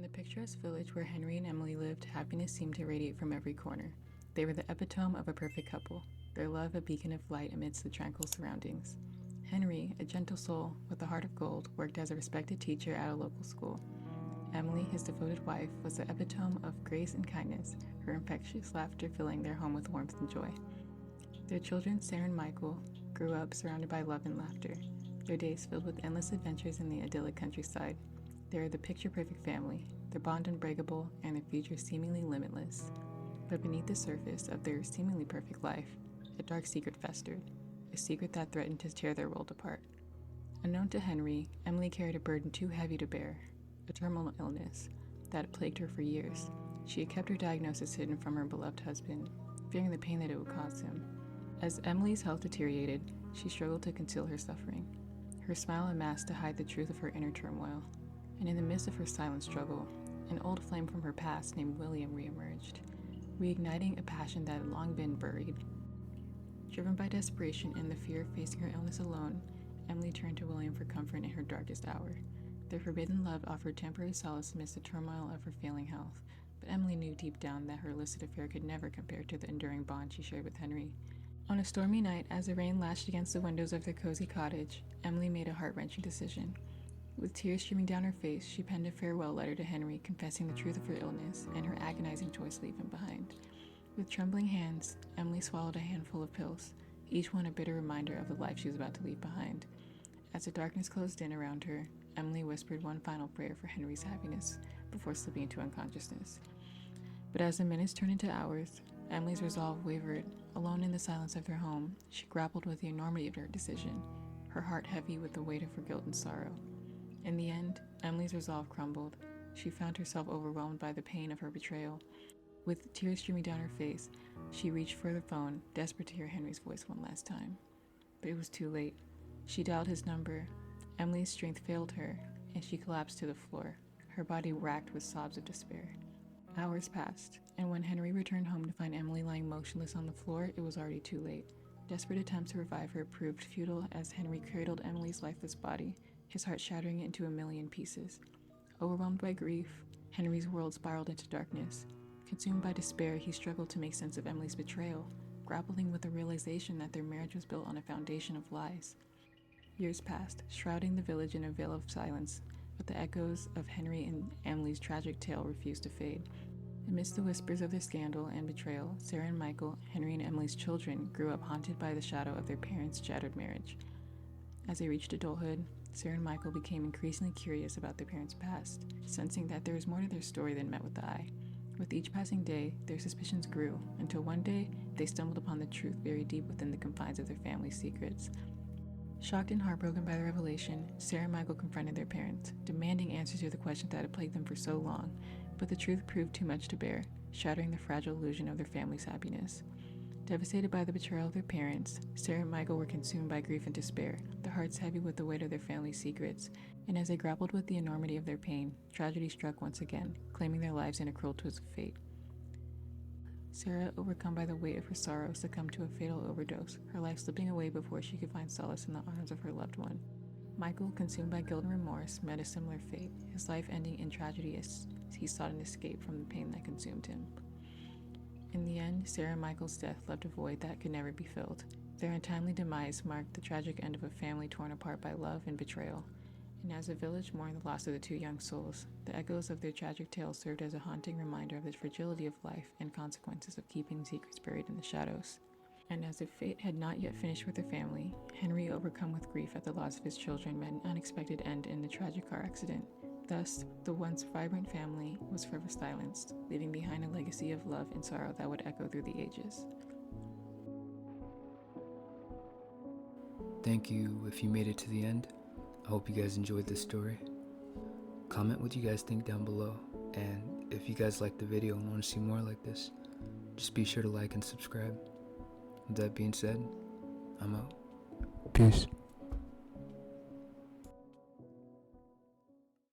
the picturesque village where Henry and Emily lived, happiness seemed to radiate from every corner. They were the epitome of a perfect couple, their love a beacon of light amidst the tranquil surroundings. Henry, a gentle soul with a heart of gold, worked as a respected teacher at a local school. Emily, his devoted wife, was the epitome of grace and kindness, her infectious laughter filling their home with warmth and joy. Their children, Sarah and Michael, grew up surrounded by love and laughter, their days filled with endless adventures in the idyllic countryside. They are the picture-perfect family, their bond unbreakable, and their future seemingly limitless. But beneath the surface of their seemingly perfect life, a dark secret festered, a secret that threatened to tear their world apart. Unknown to Henry, Emily carried a burden too heavy to bear, a terminal illness that had plagued her for years. She had kept her diagnosis hidden from her beloved husband, fearing the pain that it would cause him. As Emily's health deteriorated, she struggled to conceal her suffering. Her smile unmasked to hide the truth of her inner turmoil. And in the midst of her silent struggle, an old flame from her past named William reemerged, reigniting a passion that had long been buried. Driven by desperation and the fear of facing her illness alone, Emily turned to William for comfort in her darkest hour. Their forbidden love offered temporary solace amidst the turmoil of her failing health, but Emily knew deep down that her illicit affair could never compare to the enduring bond she shared with Henry. On a stormy night, as the rain lashed against the windows of their cozy cottage, Emily made a heart-wrenching decision. With tears streaming down her face, she penned a farewell letter to Henry, confessing the truth of her illness and her agonizing choice to leave him behind. With trembling hands, Emily swallowed a handful of pills, each one a bitter reminder of the life she was about to leave behind. As the darkness closed in around her, Emily whispered one final prayer for Henry's happiness before slipping into unconsciousness. But as the minutes turned into hours, Emily's resolve wavered. Alone in the silence of their home, she grappled with the enormity of her decision, her heart heavy with the weight of her guilt and sorrow. In the end, Emily's resolve crumbled. She found herself overwhelmed by the pain of her betrayal. With tears streaming down her face, she reached for the phone, desperate to hear Henry's voice one last time. But it was too late. She dialed his number. Emily's strength failed her, and she collapsed to the floor, her body racked with sobs of despair. Hours passed, and when Henry returned home to find Emily lying motionless on the floor, it was already too late. Desperate attempts to revive her proved futile as Henry cradled Emily's lifeless body, his heart shattering into a million pieces. Overwhelmed by grief, Henry's world spiraled into darkness. Consumed by despair, he struggled to make sense of Emily's betrayal, grappling with the realization that their marriage was built on a foundation of lies. Years passed, shrouding the village in a veil of silence, but the echoes of Henry and Emily's tragic tale refused to fade. Amidst the whispers of their scandal and betrayal, Sarah and Michael, Henry and Emily's children, grew up haunted by the shadow of their parents' shattered marriage. As they reached adulthood, Sarah and Michael became increasingly curious about their parents' past, sensing that there was more to their story than met with the eye. With each passing day, their suspicions grew, until one day, they stumbled upon the truth buried deep within the confines of their family's secrets. Shocked and heartbroken by the revelation, Sarah and Michael confronted their parents, demanding answers to the questions that had plagued them for so long, but the truth proved too much to bear, shattering the fragile illusion of their family's happiness. Devastated by the betrayal of their parents, Sarah and Michael were consumed by grief and despair, their hearts heavy with the weight of their family's secrets, and as they grappled with the enormity of their pain, tragedy struck once again, claiming their lives in a cruel twist of fate. Sarah, overcome by the weight of her sorrow, succumbed to a fatal overdose, her life slipping away before she could find solace in the arms of her loved one. Michael, consumed by guilt and remorse, met a similar fate, his life ending in tragedy as he sought an escape from the pain that consumed him. In the end, Sarah and Michael's death left a void that could never be filled. Their untimely demise marked the tragic end of a family torn apart by love and betrayal. And as the village mourned the loss of the two young souls, the echoes of their tragic tales served as a haunting reminder of the fragility of life and consequences of keeping secrets buried in the shadows. And as if fate had not yet finished with their family, Henry, overcome with grief at the loss of his children, met an unexpected end in a tragic car accident. Thus, the once vibrant family was forever silenced, leaving behind a legacy of love and sorrow that would echo through the ages. Thank you if you made it to the end. I hope you guys enjoyed this story. Comment what you guys think down below, and if you guys liked the video and want to see more like this, just be sure to like and subscribe. With that being said, I'm out. Peace.